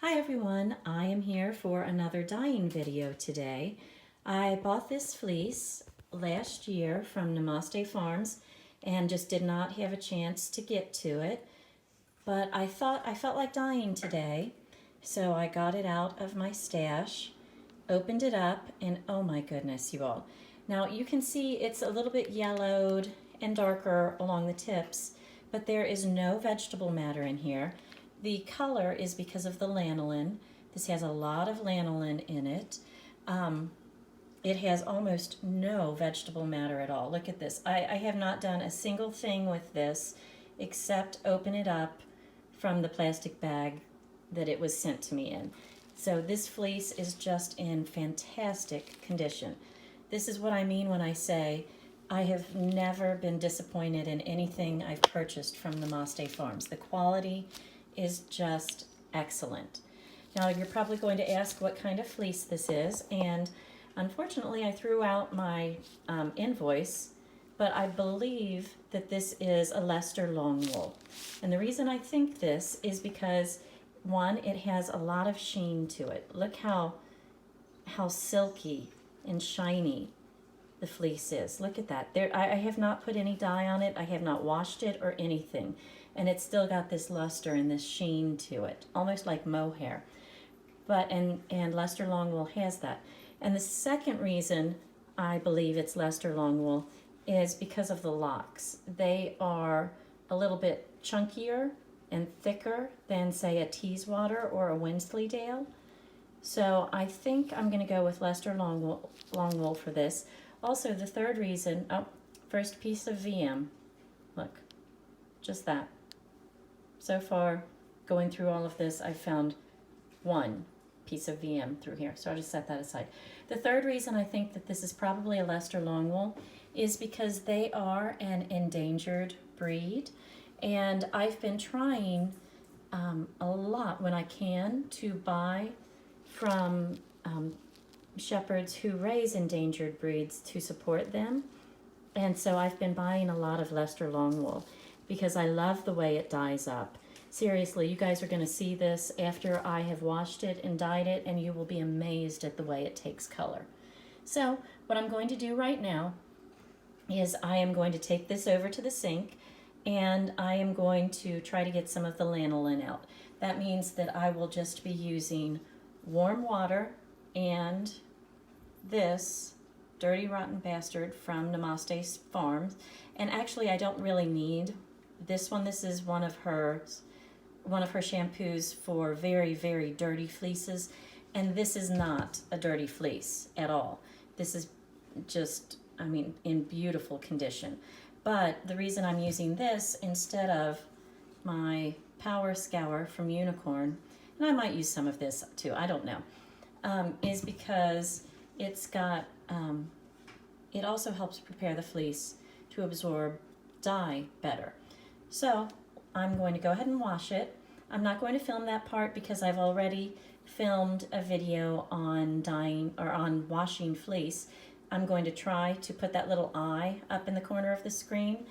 Hi everyone, I am here for another dyeing video today. I bought this fleece last year from Namaste Farms and just did not have a chance to get to it. But I felt like dyeing today, so I got it out of my stash, opened it up, and oh my goodness, you all. Now you can see it's a little bit yellowed and darker along the tips, but there is no vegetable matter in here. The color is because of the lanolin. This has a lot of lanolin in it. It has almost no vegetable matter at all. Look at this. I have not done a single thing with this except open it up from the plastic bag that it was sent to me in. So this fleece is just in fantastic condition. This is what I mean when I say I have never been disappointed in anything I've purchased from Namaste Farms. The quality is just excellent. Now you're probably going to ask what kind of fleece this is, and unfortunately I threw out my invoice, but I believe that this is a Leicester Longwool. And the reason I think this is because, one, it has a lot of sheen to it. Look how silky and shiny the fleece is. Look at that. I have not put any dye on it. I have not washed it or anything. And it's still got this luster and this sheen to it, almost like mohair. But and Leicester Longwool has that. And the second reason I believe it's Leicester Longwool is because of the locks. They are a little bit chunkier and thicker than, say, a Teeswater or a Wensleydale. So I think I'm going to go with Leicester Longwool for this. Also, the third reason, first piece of VM. Look, just that. So far, going through all of this, I've found one piece of VM through here, so I'll just set that aside. The third reason I think that this is probably a Leicester Longwool is because they are an endangered breed, and I've been trying a lot when I can to buy from shepherds who raise endangered breeds to support them, and so I've been buying a lot of Leicester Longwool because I love the way it dyes up. Seriously, you guys are going to see this after I have washed it and dyed it, and you will be amazed at the way it takes color. So what I'm going to do right now is I am going to take this over to the sink, and I am going to try to get some of the lanolin out. That means that I will just be using warm water and this Dirty Rotten Bastard from Namaste Farms. And actually, I don't really need this one. This is one of her shampoos for very, very dirty fleeces. And this is not a dirty fleece at all. This is just, I mean, in beautiful condition. But the reason I'm using this instead of my Power Scour from Unicorn, and I might use some of this too, I don't know, is because it's got, it also helps prepare the fleece to absorb dye better. So I'm going to go ahead and wash it. I'm not going to film that part because I've already filmed a video on dyeing or on washing fleece. I'm going to try to put that little eye up in the corner of the screen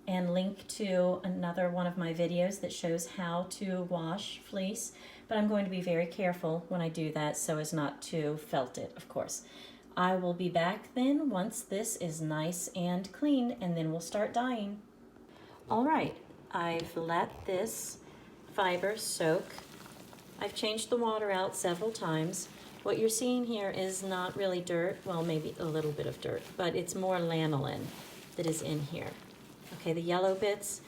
and link to another one of my videos that shows how to wash fleece, but I'm going to be very careful when I do that so as not to felt it, of course. I will be back then once this is nice and clean, and then we'll start dyeing. All right, I've let this fiber soak. I've changed the water out several times. What you're seeing here is not really dirt, well, maybe a little bit of dirt, but it's more lanolin that is in here. Okay, the yellow bits,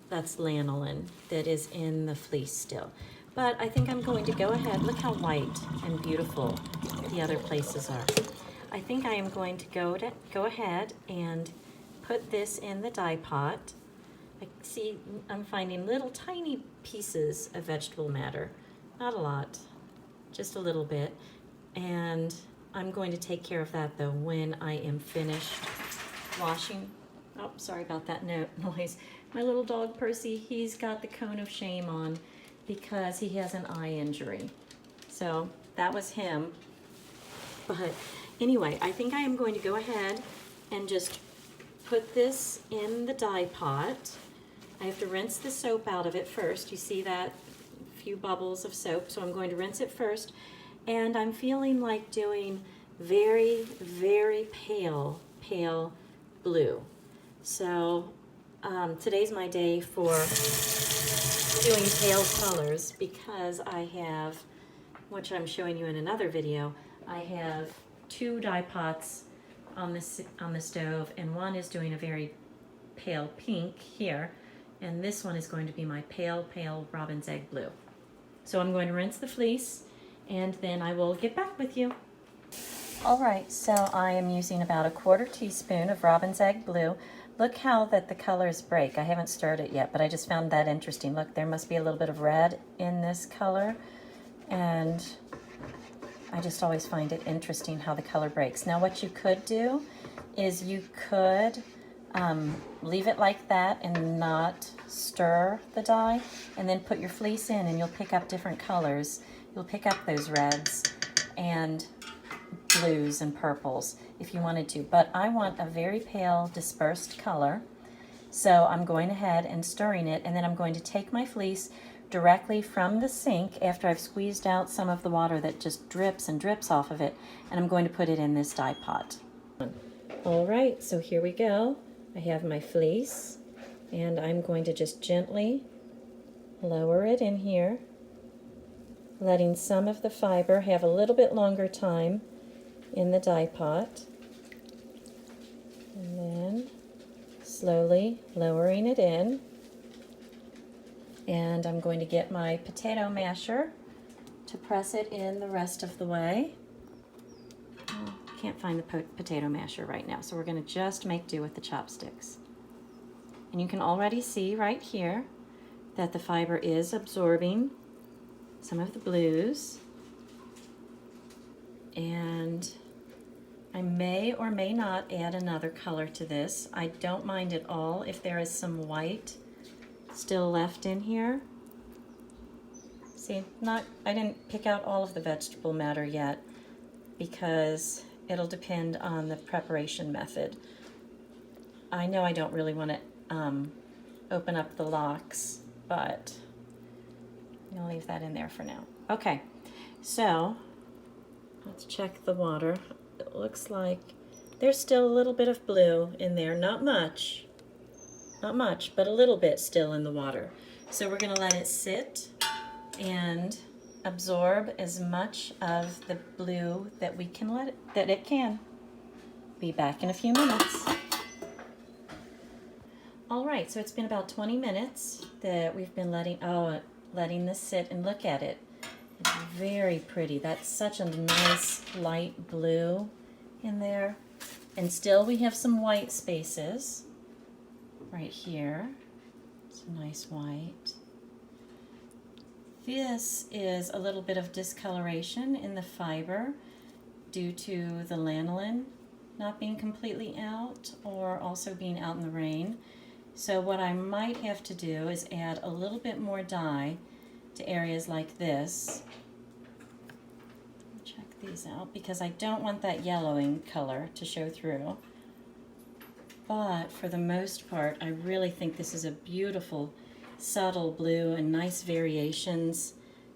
that's lanolin that is in the fleece still. But I think I'm going to go ahead, look how white and beautiful the other places are. I think I am going to go ahead and put this in the dye pot. I see I'm finding little tiny pieces of vegetable matter. Not a lot, just a little bit. And I'm going to take care of that though when I am finished washing. Oh, sorry about that noise. My little dog Percy, he's got the cone of shame on because he has an eye injury. So that was him. But anyway, I think I am going to go ahead and just put this in the dye pot. I have to rinse the soap out of it first. You see that few bubbles of soap, so I'm going to rinse it first. And I'm feeling like doing very, very pale blue. So today's my day for doing pale colors because I have, which I'm showing you in another video, I have 2 dye pots on the stove, and one is doing a very pale pink here, and this one is going to be my pale robin's egg blue. So I'm going to rinse the fleece, and then I will get back with you. All right, so I am using about 1/4 teaspoon of robin's egg blue. Look how that the colors break. I haven't stirred it yet, but I just found that interesting. Look, there must be a little bit of red in this color, and I just always find it interesting how the color breaks. Now what you could do is you could leave it like that and not stir the dye, and then put your fleece in, and you'll pick up different colors. You'll pick up those reds and blues and purples if you wanted to, but I want a very pale dispersed color, so I'm going ahead and stirring it, and then I'm going to take my fleece directly from the sink after I've squeezed out some of the water that just drips and drips off of it, and I'm going to put it in this dye pot. All right, so here we go. I have my fleece, and I'm going to just gently lower it in here, letting some of the fiber have a little bit longer time in the dye pot, and then slowly lowering it in. And I'm going to get my potato masher to press it in the rest of the way. Oh, can't find the potato masher right now, so we're going to just make do with the chopsticks. And you can already see right here that the fiber is absorbing some of the blues. And I may or may not add another color to this. I don't mind at all if there is some white still left in here. See, I didn't pick out all of the vegetable matter yet because it'll depend on the preparation method. I know I don't really want to open up the locks, but I'll leave that in there for now. Okay, so let's check the water. It looks like there's still a little bit of blue in there, not much, but a little bit still in the water. So we're going to let it sit and absorb as much of the blue that we can that it can. Be back in a few minutes. All right, so it's been about 20 minutes that we've been letting this sit, and look at it. It's very pretty. That's such a nice light blue in there. And still we have some white spaces right here. It's a nice white. This is a little bit of discoloration in the fiber due to the lanolin not being completely out, or also being out in the rain. So what I might have to do is add a little bit more dye to areas like this. Check these out because I don't want that yellowing color to show through. But for the most part, I really think this is a beautiful, subtle blue and nice variations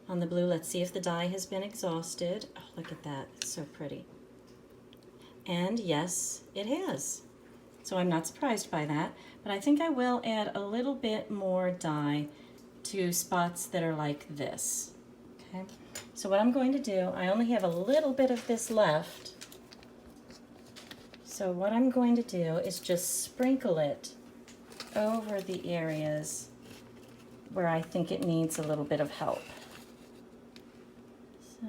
on the blue. Let's see if the dye has been exhausted. Oh, look at that. It's so pretty. And yes, it has. So I'm not surprised by that, but I think I will add a little bit more dye to spots that are like this. Okay, so what I'm going to do, I only have a little bit of this left. So what I'm going to do is just sprinkle it over the areas where I think it needs a little bit of help. So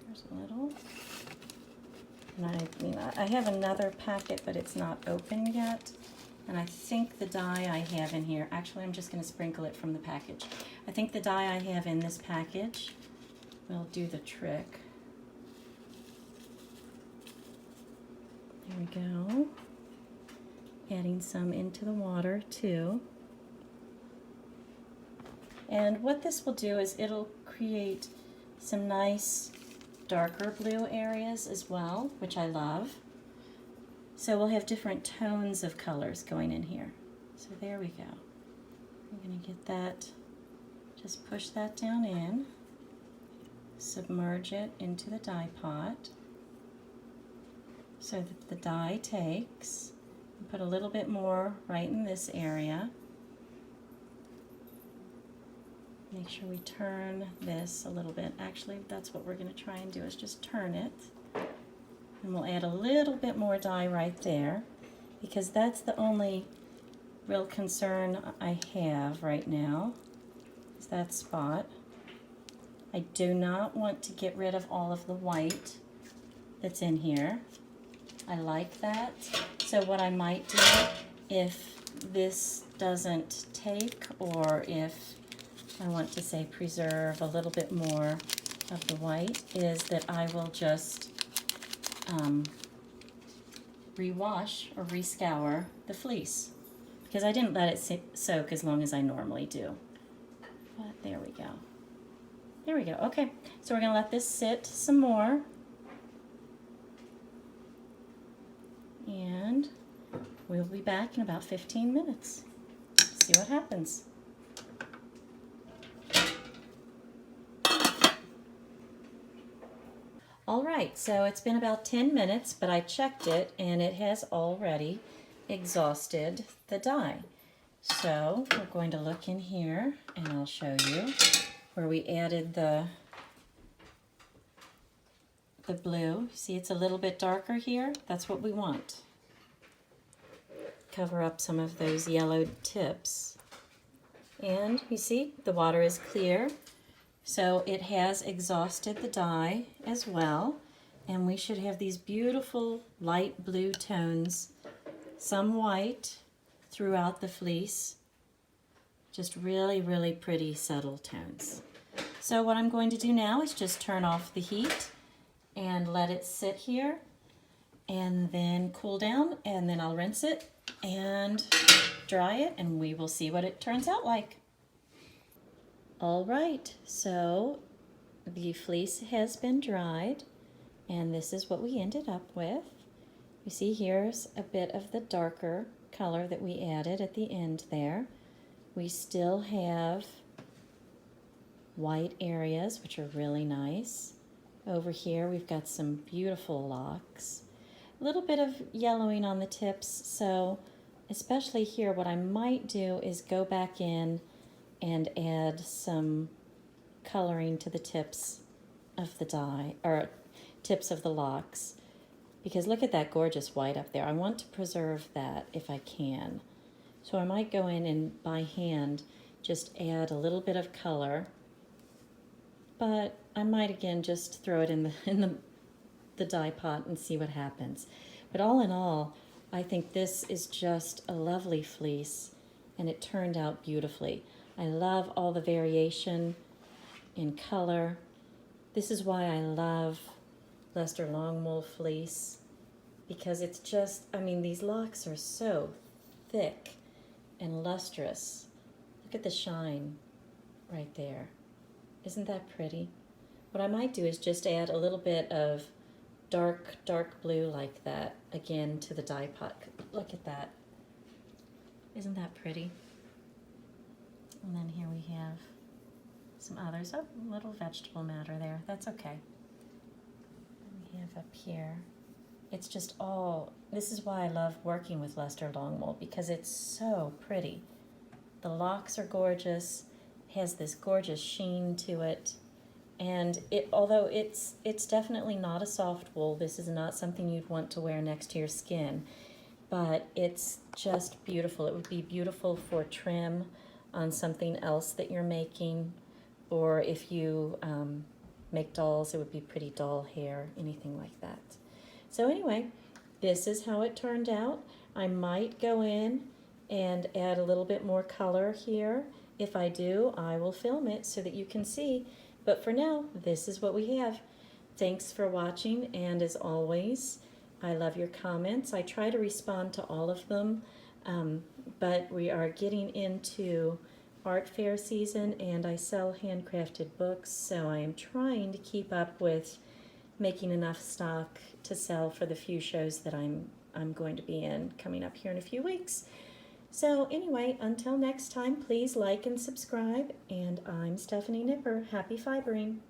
there's a little. And I have another packet, but it's not open yet. And I think the dye I have in here, actually I'm just going to sprinkle it from the package. I think the dye I have in this package will do the trick. There we go. Adding some into the water too. And what this will do is it'll create some nice darker blue areas as well, which I love. So we'll have different tones of colors going in here. So there we go. I'm going to get that Just push that down in, submerge it into the dye pot so that the dye takes. Put a little bit more right in this area. Make sure we turn this a little bit. Actually, that's what we're going to try and do, is just turn it. And we'll add a little bit more dye right there, because that's the only real concern I have right now, is that spot. I do not want to get rid of all of the white that's in here. I like that. So what I might do, if this doesn't take, or if I want to say preserve a little bit more of the white, is that I will just rewash or rescour the fleece, because I didn't let it soak as long as I normally do. But there we go. There we go. Okay, so we're going to let this sit some more. And we'll be back in about 15 minutes. See what happens. All right, so it's been about 10 minutes, but I checked it and it has already exhausted the dye. So we're going to look in here and I'll show you where we added the blue. See, it's a little bit darker here. That's what we want. Cover up some of those yellowed tips. And you see, the water is clear. So it has exhausted the dye as well. And we should have these beautiful light blue tones, some white throughout the fleece. Just really, really pretty subtle tones. So what I'm going to do now is just turn off the heat and let it sit here and then cool down, and then I'll rinse it and dry it, and we will see what it turns out like. All right, so the fleece has been dried, and this is what we ended up with. You see, here's a bit of the darker color that we added at the end there. We still have white areas, which are really nice. Over here we've got some beautiful locks. A little bit of yellowing on the tips, so especially here what I might do is go back in and add some coloring to the tips of the dye, or tips of the locks, because look at that gorgeous white up there. I want to preserve that if I can. So I might go in and by hand just add a little bit of color, but I might again just throw it in the dye pot and see what happens. But all in all, I think this is just a lovely fleece, and it turned out beautifully. I love all the variation in color. This is why I love Leicester Longwool fleece, because it's just, I mean, these locks are so thick and lustrous. Look at the shine right there. Isn't that pretty? What I might do is just add a little bit of dark blue like that again to the dye pot. Look at that. Isn't that pretty? And then here we have some others. Oh, a little vegetable matter there. That's okay. We have up here. It's just all, this is why I love working with Leicester Longwool, because it's so pretty. The locks are gorgeous. It has this gorgeous sheen to it. And although it's definitely not a soft wool, this is not something you'd want to wear next to your skin, but it's just beautiful. It would be beautiful for trim on something else that you're making, or if you make dolls, it would be pretty doll hair, anything like that. So anyway, this is how it turned out. I might go in and add a little bit more color here. If I do, I will film it so that you can see. But for now, this is what we have. Thanks for watching, and as always, I love your comments. I try to respond to all of them, but we are getting into art fair season, and I sell handcrafted books, so I am trying to keep up with making enough stock to sell for the few shows that I'm going to be in coming up here in a few weeks. So anyway, until next time, please like and subscribe. And I'm Stephanie Nipper. Happy fibering.